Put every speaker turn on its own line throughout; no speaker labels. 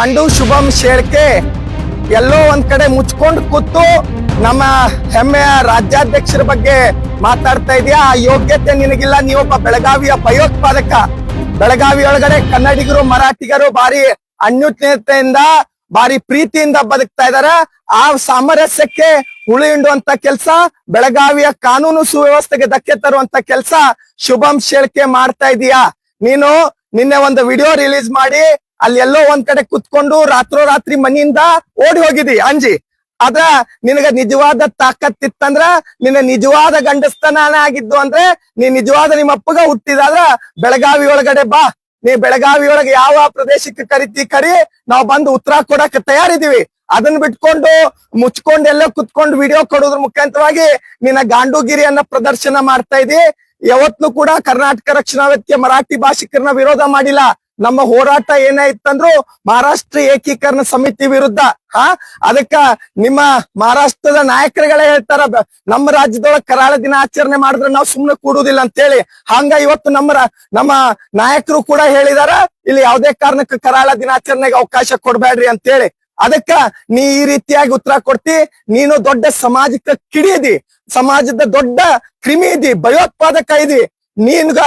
ಗಾಂಡು ಶುಭಂ ಶೇಳ್ಕೆ ಎಲ್ಲೋ ಒಂದ್ ಕಡೆ ಮುಚ್ಕೊಂಡು ಕೂತು ನಮ್ಮ ಹೆಮ್ಮೆಯ ರಾಜ್ಯಾಧ್ಯಕ್ಷರ ಬಗ್ಗೆ ಮಾತಾಡ್ತಾ ಇದೀಯಾ. ಆ ಯೋಗ್ಯತೆ ನಿನಗಿಲ್ಲ. ನೀವೊಬ್ಬ ಬೆಳಗಾವಿಯ ಭಯೋತ್ಪಾದಕ. ಬೆಳಗಾವಿ ಒಳಗಡೆ ಕನ್ನಡಿಗರು ಮರಾಠಿಗರು ಬಾರಿ ಅನ್ಯೂನ್ಯತೆಯಿಂದ ಬಾರಿ ಪ್ರೀತಿಯಿಂದ ಬದುಕ್ತಾ ಇದಾರೆ. ಆ ಸಾಮರಸ್ಯಕ್ಕೆ ಹುಳಿ ಹಿಂಡುವಂತ ಕೆಲಸ, ಬೆಳಗಾವಿಯ ಕಾನೂನು ಸುವ್ಯವಸ್ಥೆಗೆ ಧಕ್ಕೆ ತರುವಂತ ಕೆಲಸ ಶುಭಂ ಶೇಳ್ಕೆ ಮಾಡ್ತಾ ಇದೀಯಾ. ನೀನು ನಿನ್ನೆ ಒಂದು ವಿಡಿಯೋ ರಿಲೀಸ್ ಮಾಡಿ ಅಲ್ಲಿ ಎಲ್ಲೋ ಒಂದ್ ಕಡೆ ಕುತ್ಕೊಂಡು ರಾತ್ರೋರಾತ್ರಿ ಮನೆಯಿಂದ ಓಡಿ ಹೋಗಿದಿ ಅಂಜಿ. ಆದ್ರ ನಿನಗ ನಿಜವಾದ ತಾಕತ್ತಿತ್ತಂದ್ರ, ನಿನ್ನ ನಿಜವಾದ ಗಂಡಸ್ತನ ಆಗಿದ್ದು ಅಂದ್ರೆ ನೀ ನಿಜವಾದ ನಿಮ್ಮ ಅಪ್ಪಗ ಹುಟ್ಟಿದಾದ್ರ ಬೆಳಗಾವಿ ಒಳಗಡೆ ಬಾ. ನೀ ಬೆಳಗಾವಿ ಒಳಗೆ ಯಾವ ಪ್ರದೇಶಕ್ಕೆ ಕರಿ, ನಾವು ಬಂದು ಉತ್ತರ ಕೊಡಕ್ಕೆ ತಯಾರಿದೀವಿ. ಅದನ್ನ ಬಿಟ್ಕೊಂಡು ಮುಚ್ಕೊಂಡು ಎಲ್ಲೋ ಕುತ್ಕೊಂಡು ವಿಡಿಯೋ ಕೊಡೋದ್ರ ಮುಖಾಂತರವಾಗಿ ನಿನ್ನ ಗಾಂಡುಗಿರಿಯನ್ನ ಪ್ರದರ್ಶನ ಮಾಡ್ತಾ ಇದಿ. ಯಾವತ್ತೂ ಕೂಡ ಕರ್ನಾಟಕ ರಕ್ಷಣಾ ವೇದಿಕೆ ಮರಾಠಿ ಭಾಷಿಕರನ್ನ ವಿರೋಧ ಮಾಡಿಲ್ಲ. ನಮ್ಮ ಹೋರಾಟ ಏನಾಯ್ತಂದ್ರು ಮಹಾರಾಷ್ಟ್ರ ಏಕೀಕರಣ ಸಮಿತಿ ವಿರುದ್ಧ. ಅದಕ್ಕ ನಿಮ್ಮ ಮಹಾರಾಷ್ಟ್ರದ ನಾಯಕರುಗಳೇ ಹೇಳ್ತಾರ, ನಮ್ಮ ರಾಜ್ಯದೊಳಗೆ ಕರಾಳ ದಿನ ಆಚರಣೆ ಮಾಡಿದ್ರೆ ನಾವು ಸುಮ್ನೆ ಕೂಡುದಿಲ್ಲ ಅಂತ ಹೇಳಿ. ಹಂಗ ಇವತ್ತು ನಮ್ಮ ನಾಯಕರು ಕೂಡ ಹೇಳಿದಾರ, ಇಲ್ಲಿ ಯಾವುದೇ ಕಾರಣಕ್ಕೆ ಕರಾಳ ದಿನಾಚರಣೆಗೆ ಅವಕಾಶ ಕೊಡ್ಬೇಡ್ರಿ ಅಂತ ಹೇಳಿ. ಅದಕ್ಕ ನೀ ಈ ರೀತಿಯಾಗಿ ಉತ್ತರ ಕೊಡ್ತಿ. ನೀನು ದೊಡ್ಡ ಸಾಮಾಜಿಕ ಕಿಡಿ ಇದಿ, ಸಮಾಜದ ದೊಡ್ಡ ಕ್ರಿಮಿ ಇದಿ, ಭಯೋತ್ಪಾದಕ ಇದಿ. ನೀನ್ಗ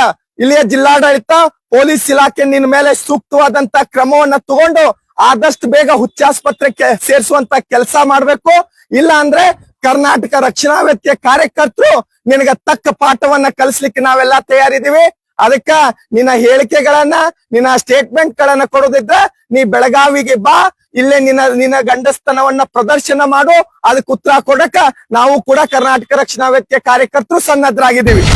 ಇಲ್ಲಿಯ ಜಿಲ್ಲಾಡಳಿತ ಪೊಲೀಸ್ ಇಲಾಖೆ ನಿನ್ ಮೇಲೆ ಸೂಕ್ತವಾದಂತ ಕ್ರಮವನ್ನ ತಗೊಂಡು ಆದಷ್ಟು ಬೇಗ ಹುಚ್ಚಾಸ್ಪತ್ರೆಗೆ ಸೇರಿಸುವಂತ ಕೆಲಸ ಮಾಡ್ಬೇಕು. ಇಲ್ಲ ಅಂದ್ರೆ ಕರ್ನಾಟಕ ರಕ್ಷಣಾ ವೇದಿಕೆ ಕಾರ್ಯಕರ್ತರು ನಿನಗ ತಕ್ಕ ಪಾಠವನ್ನ ಕಲಿಸ್ಲಿಕ್ಕೆ ನಾವೆಲ್ಲ ತಯಾರಿದೀವಿ. ಅದಕ್ಕ ನಿನ್ನ ಹೇಳಿಕೆಗಳನ್ನ, ನಿನ್ನ ಸ್ಟೇಟ್ಮೆಂಟ್ ಗಳನ್ನ ಕೊಡೋದಿದ್ರ ನೀ ಬೆಳಗಾವಿಗೆ ಬಾ. ಇಲ್ಲೇ ನಿನ್ನ ಗಂಡಸ್ತನವನ್ನ ಪ್ರದರ್ಶನ ಮಾಡು. ಅದಕ್ಕೆ ಉತ್ತರ ಕೊಡಕ ನಾವು ಕೂಡ ಕರ್ನಾಟಕ ರಕ್ಷಣಾ ವೇದಿಕೆ ಕಾರ್ಯಕರ್ತರು ಸನ್ನದ್ಧರಾಗಿದ್ದೀವಿ.